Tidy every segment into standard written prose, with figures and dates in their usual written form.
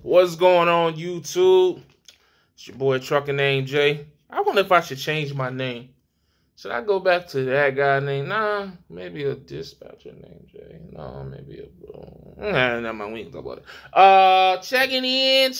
What's going on, YouTube? It's your boy ATruckerNamedJay. I wonder if I should change my name. Should I go back to that guy named? Nah, maybe a dispatcher named Jay. No, maybe a. Nah, my wings about it. Checking in.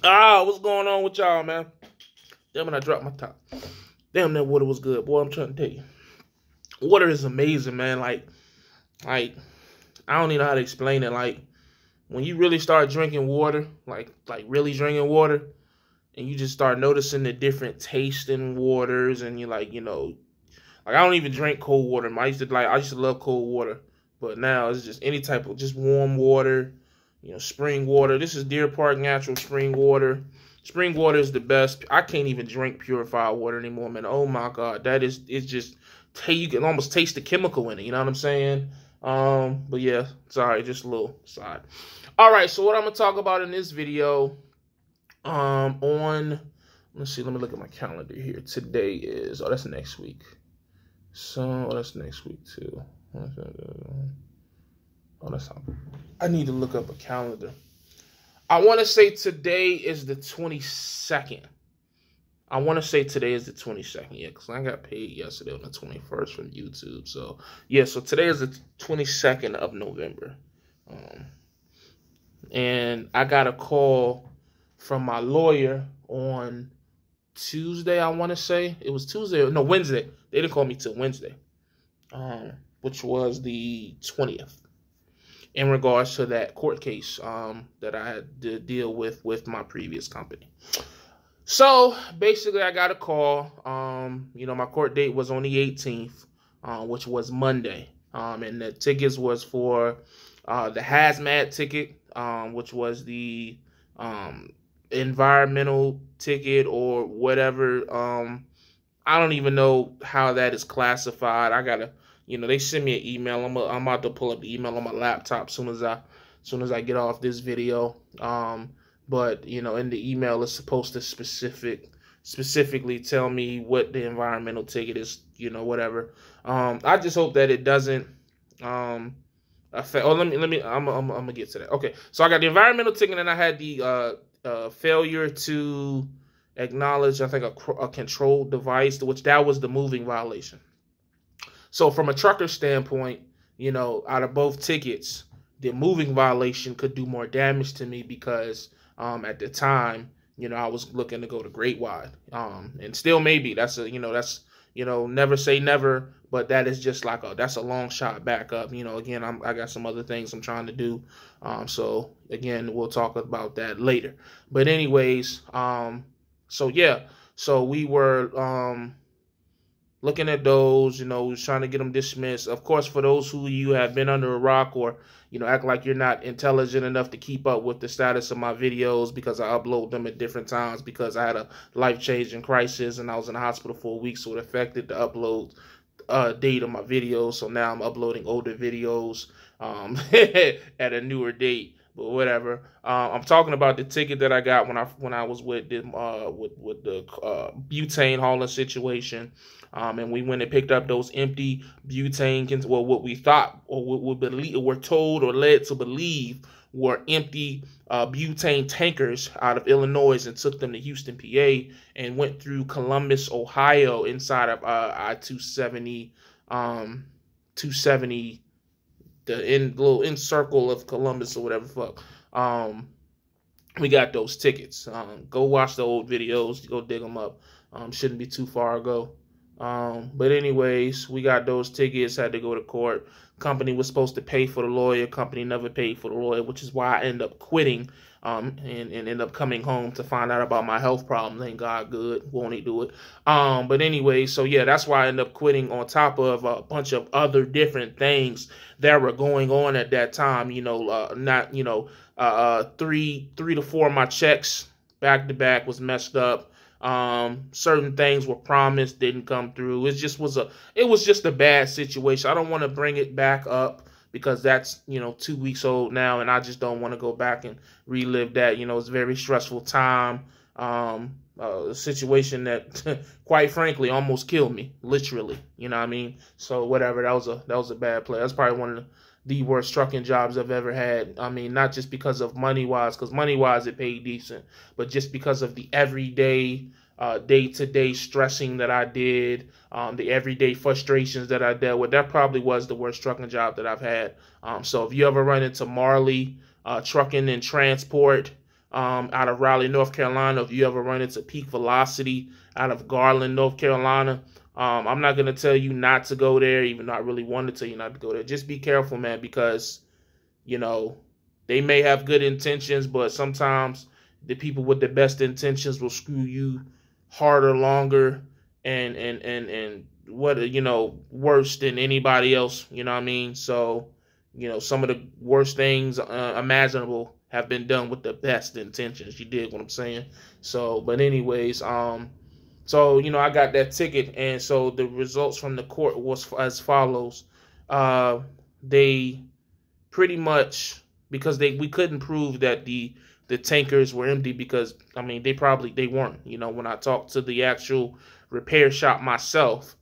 What's going on with y'all, man? Damn it, I dropped my top. Damn, that water was good, boy. I'm trying to tell you. Water is amazing, man. Like, I don't even know how to explain it. Like, when you really start drinking water, like really drinking water, and you just start noticing the different taste in waters, and you're like, I don't even drink cold water. I used to love cold water, but now it's just any type of just warm water, spring water. This is Deer Park natural spring water. Spring water is the best. I can't even drink purified water anymore, man. Oh my God, it's just, you can almost taste the chemical in it. You know what I'm saying? But yeah, sorry, just a little side. All right, so what I'm gonna talk about in this video, let's see, let me look at my calendar here. Today is, that's next week. So that's next week too. I need to look up a calendar. I want to say today is the 22nd. I want to say today is the 22nd, yeah, because I got paid yesterday on the 21st from YouTube. So, yeah, so today is the 22nd of November. And I got a call from my lawyer on Tuesday, I want to say. It was Tuesday. No, Wednesday. They didn't call me till Wednesday, which was the 20th, in regards to that court case that I had to deal with my previous company. So basically, I got a call. My court date was on the 18th, which was Monday. And the tickets was for the hazmat ticket, which was the environmental ticket or whatever. I don't even know how that is classified. I gotta, they send me an email. I'm about to pull up the email on my laptop as soon as I get off this video. But, in the email, it's supposed to specifically tell me what the environmental ticket is, whatever. I just hope that it doesn't affect. Oh, I'm gonna get to that. Okay, so I got the environmental ticket, and I had the failure to acknowledge, I think, a controlled device, which that was the moving violation. So from a trucker standpoint, out of both tickets, the moving violation could do more damage to me because at the time, I was looking to go to Great Wide, and still maybe that's never say never, but that is just like that's a long shot back up. Again, I got some other things I'm trying to do, so again, we'll talk about that later. But anyways, so yeah, so we were looking at those, trying to get them dismissed. Of course, for those who you have been under a rock or, act like you're not intelligent enough to keep up with the status of my videos because I upload them at different times because I had a life-changing crisis and I was in the hospital for a week, so it affected the upload date of my videos. So now I'm uploading older videos at a newer date. But whatever. I'm talking about the ticket that I got when I was with the butane hauling situation, and we went and picked up those empty butane, well, what we thought or what we were told or led to believe were empty butane tankers out of Illinois, and took them to Houston, PA, and went through Columbus, Ohio, inside of I-270, 270. The little in circle of Columbus or whatever fuck. We got those tickets. Go watch the old videos. Go dig them up. Shouldn't be too far ago. But anyways, we got those tickets. Had to go to court. Company was supposed to pay for the lawyer. Company never paid for the lawyer, which is why I ended up quitting. And end up coming home to find out about my health problem. Thank God, good. Won't he do it? But anyway, so yeah, that's why I ended up quitting, on top of a bunch of other different things that were going on at that time. 3 to 4 of my checks back to back was messed up. Certain things were promised, didn't come through. It was just a bad situation. I don't want to bring it back up because that's 2 weeks old now, and I just don't want to go back and relive that. It's a very stressful time. a situation that, quite frankly, almost killed me, literally. You know what I mean? So whatever, that was a bad play. That's probably one of the worst trucking jobs I've ever had. I mean, not just because of money-wise, because money-wise it paid decent, but just because of the everyday, day-to-day stressing that I did, the everyday frustrations that I dealt with. That probably was the worst trucking job that I've had. So if you ever run into Marley Trucking and Transport, out of Raleigh, North Carolina, if you ever run into Peak Velocity out of Garland, North Carolina, I'm not going to tell you not to go there, even though I really want to tell you not to go there. Just be careful, man, because, you know, they may have good intentions, but sometimes the people with the best intentions will screw you harder, longer, and what, you know, worse than anybody else, you know what I mean? So, you know, some of the worst things imaginable have been done with the best intentions. You dig what I'm saying? So, but anyways, so, you know, I got that ticket, and so the results from the court was as follows. They pretty much, because we couldn't prove that the tankers were empty, because, I mean, they weren't. You know, when I talked to the actual repair shop myself,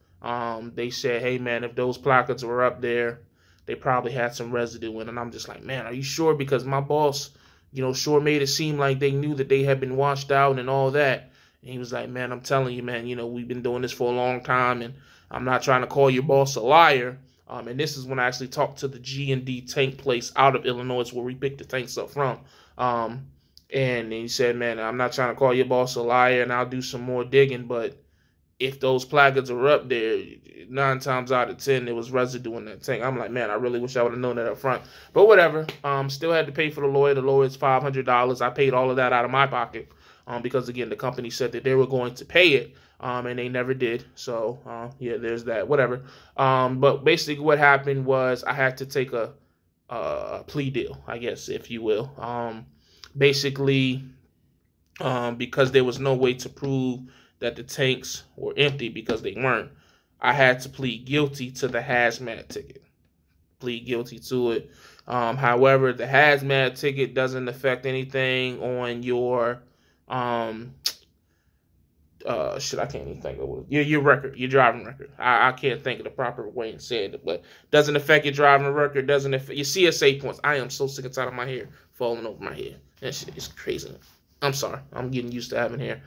they said, hey, man, if those placards were up there, they probably had some residue in it. And I'm just like, man, are you sure? Because my boss, you know, sure made it seem like they knew that they had been washed out and all that. And he was like, man, I'm telling you, man, you know, we've been doing this for a long time, and I'm not trying to call your boss a liar. And this is when I actually talked to the G&D tank place out of Illinois, where we picked the tanks up from. And he said, man, I'm not trying to call your boss a liar, and I'll do some more digging, but if those placards are up there, 9 times out of 10, there was residue in that tank. I'm like, man, I really wish I would have known that up front. But whatever. Still had to pay for the lawyer. The lawyer's $500. I paid all of that out of my pocket because, again, the company said that they were going to pay it, and they never did. So, yeah, there's that. Whatever. But basically what happened was I had to take a plea deal, I guess, if you will. Basically, because there was no way to prove that the tanks were empty, because they weren't, I had to plead guilty to the hazmat ticket. Plead guilty to it. However, the hazmat ticket doesn't affect anything on your I can't even think of it. Your record, your driving record. I can't think of the proper way to say it, but doesn't affect your driving record, doesn't affect your CSA points. I am so sick and tired of my hair falling over my head. That shit is crazy. I'm sorry. I'm getting used to having hair.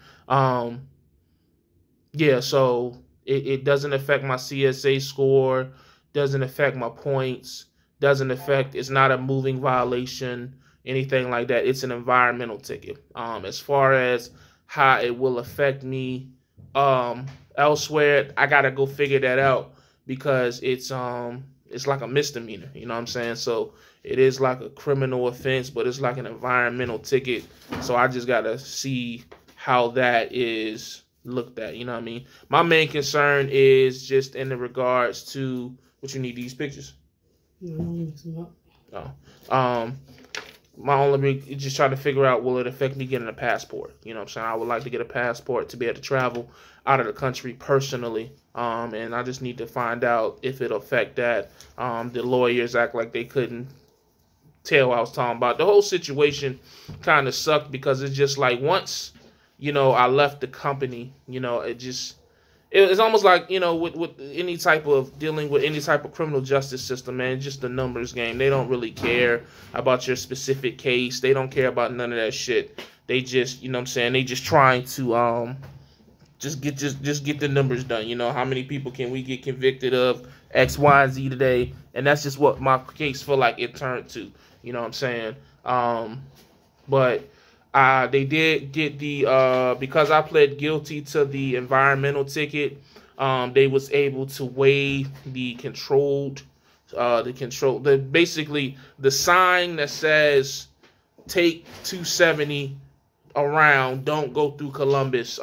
Yeah, so it doesn't affect my CSA score, doesn't affect my points, doesn't affect, it's not a moving violation, anything like that. It's an environmental ticket. As far as how it will affect me elsewhere, I gotta go figure that out, because it's like a misdemeanor, you know what I'm saying? So it is like a criminal offense, but it's like an environmental ticket. So I just gotta see how that is looked at, you know what I mean? My main concern is just in the regards to what you need these pictures. Oh, my only just trying to figure out, will it affect me getting a passport? You know what I'm saying? I would like to get a passport to be able to travel out of the country personally. And I just need to find out if it'll affect that. The lawyers act like they couldn't tell what I was talking about. The whole situation kind of sucked, because it's just like, once, you know, I left the company, you know, it's almost like, you know, with any type of dealing with any type of criminal justice system, man, it's just a numbers game. They don't really care about your specific case. They don't care about none of that shit. They just, you know what I'm saying, they just trying to just get the numbers done. You know, how many people can we get convicted of X, Y, and Z today? And that's just what my case feel like it turned to. You know what I'm saying? But they did get the because I pled guilty to the environmental ticket, they was able to waive the basically the sign that says take 270 around, don't go through Columbus,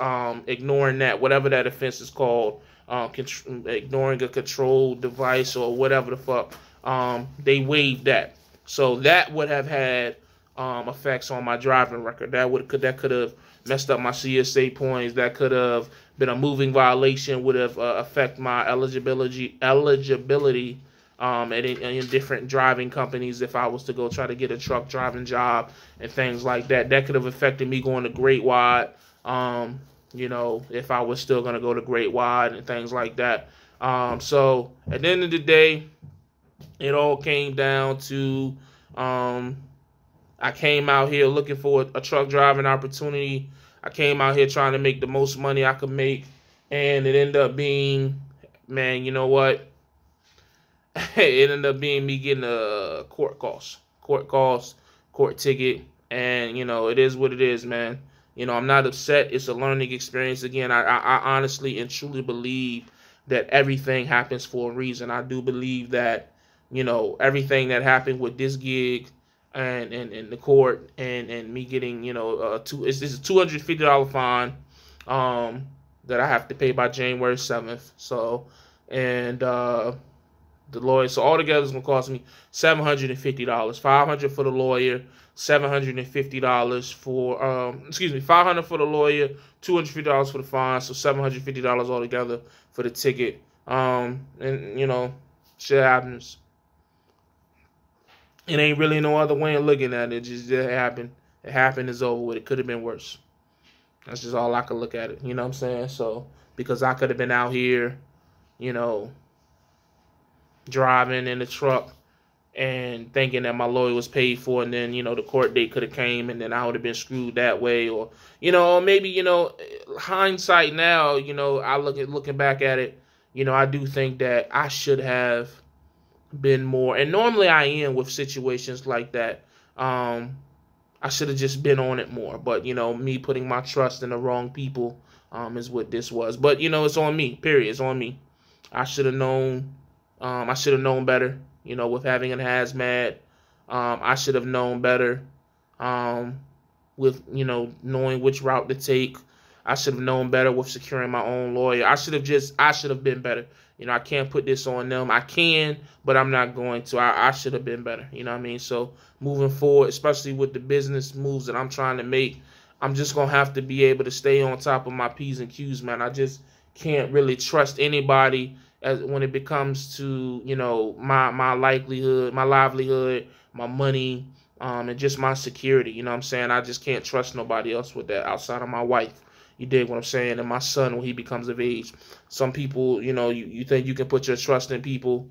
ignoring that, whatever that offense is called, ignoring a control device or whatever the fuck, they waived that. So that would have had effects on my driving record. That could have messed up my CSA points. That could have been a moving violation. Would have affect my eligibility in different driving companies if I was to go try to get a truck driving job and things like that. That could have affected me going to Great Wide. you know, if I was still going to go to Great Wide and things like that. So at the end of the day, it all came down to I came out here looking for a truck driving opportunity. I came out here trying to make the most money I could make, and it ended up being, man, you know what? It ended up being me getting a court ticket, and you know, it is what it is, man. You know, I'm not upset. It's a learning experience. Again, I honestly and truly believe that everything happens for a reason. I do believe that, you know, everything that happened with this gig and the court and me getting, you know, this is a $250 fine that I have to pay by January 7th. So, and the lawyer, so altogether it's gonna cost me $750, $500 for the lawyer, $750 for $500 for the lawyer, $250 for the fine, so $750 altogether for the ticket. And you know, shit happens. It ain't really no other way of looking at it. It happened. It happened. It's over with. It could have been worse. That's just all I could look at it. You know what I'm saying? So because I could have been out here, you know, driving in the truck and thinking that my lawyer was paid for, and then, you know, the court date could have came and then I would have been screwed that way. Or, you know, maybe, you know, hindsight now, you know, looking back at it, you know, I do think that I should have been more, and normally I am with situations like that. I should have just been on it more, but you know, me putting my trust in the wrong people is what this was. But you know, it's on me, period. It's on me. I should have known. I should have known better, you know, with having a hazmat. I should have known better with, you know, knowing which route to take. I should have known better with securing my own lawyer. I should have been better. You know, I can't put this on them. I can, but I'm not going to. I should have been better. You know what I mean? So moving forward, especially with the business moves that I'm trying to make, I'm just going to have to be able to stay on top of my P's and Q's, man. I just can't really trust anybody when it comes to, you know, my livelihood, my money, and just my security. You know what I'm saying? I just can't trust nobody else with that outside of my wife. You dig what I'm saying? And my son, when he becomes of age. Some people, you know, you think you can put your trust in people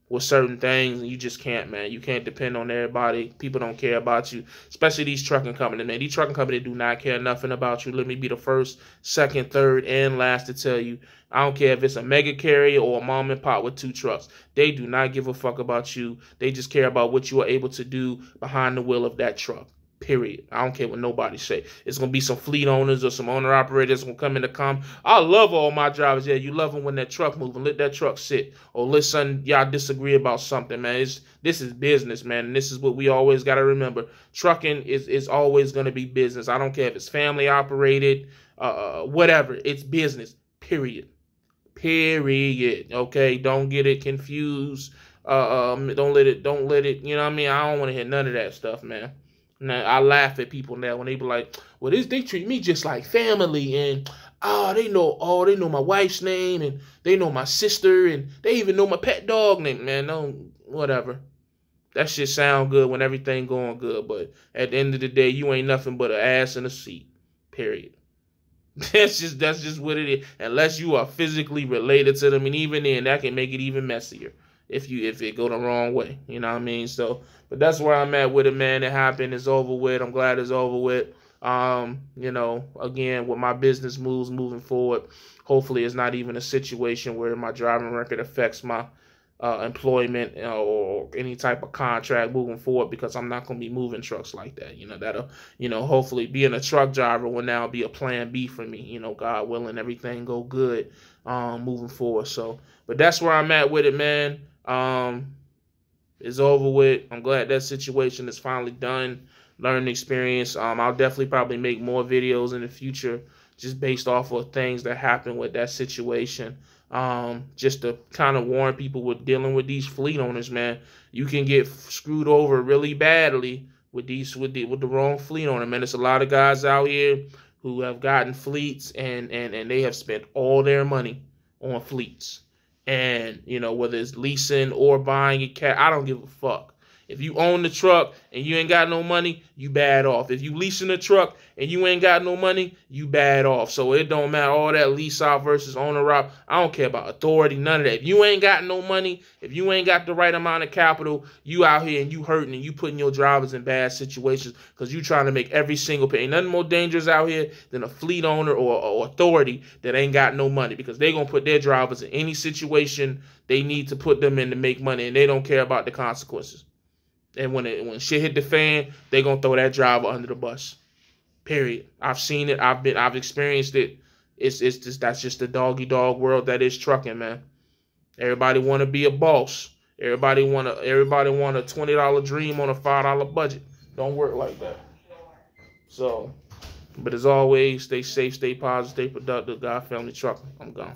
with certain things, and you just can't, man. You can't depend on everybody. People don't care about you, especially these trucking companies, man. These trucking companies do not care nothing about you. Let me be the first, second, third, and last to tell you. I don't care if it's a mega carrier or a mom and pop with 2 trucks. They do not give a fuck about you. They just care about what you are able to do behind the wheel of that truck. Period. I don't care what nobody say. It's going to be some fleet owners or some owner-operators going to come in the comment. I love all my drivers. Yeah, you love them when that truck moving. Let that truck sit. Or listen, y'all disagree about something, man. This is business, man. And this is what we always got to remember. Trucking is always going to be business. I don't care if it's family operated, whatever. It's business. Period. Period. Okay? Don't get it confused. Don't let it, you know what I mean? I don't want to hear none of that stuff, man. Now, I laugh at people now when they be like, well, they treat me just like family, and they know my wife's name, and they know my sister, and they even know my pet dog name. Man, no, whatever. That shit sound good when everything going good, but at the end of the day, you ain't nothing but an ass in a seat. Period. That's just what it is. Unless you are physically related to them, and even then, that can make it even messier if it go the wrong way. You know what I mean? So, but that's where I'm at with it, man. It happened. It's over with. I'm glad it's over with. You know, again, with my business moves moving forward, hopefully it's not even a situation where my driving record affects my employment or any type of contract moving forward, because I'm not going to be moving trucks like that. You know, that'll, you know, hopefully being a truck driver will now be a plan B for me, you know, God willing, everything go good moving forward. So, but that's where I'm at with it, man. It's over with. I'm glad that situation is finally done. Learning experience. I'll definitely probably make more videos in the future just based off of things that happened with that situation. Just to kind of warn people with dealing with these fleet owners, man. You can get screwed over really badly with the wrong fleet owner, man. There's a lot of guys out here who have gotten fleets and they have spent all their money on fleets. And, you know, whether it's leasing or buying a cat, I don't give a fuck. If you own the truck and you ain't got no money, you bad off. If you leasing the truck and you ain't got no money, you bad off. So it don't matter all that lease out versus owner op. I don't care about authority, none of that. If you ain't got no money, if you ain't got the right amount of capital, you out here and you hurting and you putting your drivers in bad situations because you trying to make every single pay. Ain't nothing more dangerous out here than a fleet owner or authority that ain't got no money, because they gonna put their drivers in any situation they need to put them in to make money, and they don't care about the consequences. And when shit hit the fan, they gonna throw that driver under the bus. Period. I've seen it. I've experienced it. It's just, that's just the doggy dog world that is trucking, man. Everybody want to be a boss. Everybody want a $20 dream on a $5 budget. Don't work like that. So, but as always, stay safe, stay positive, stay productive. God, family, trucking. I'm gone.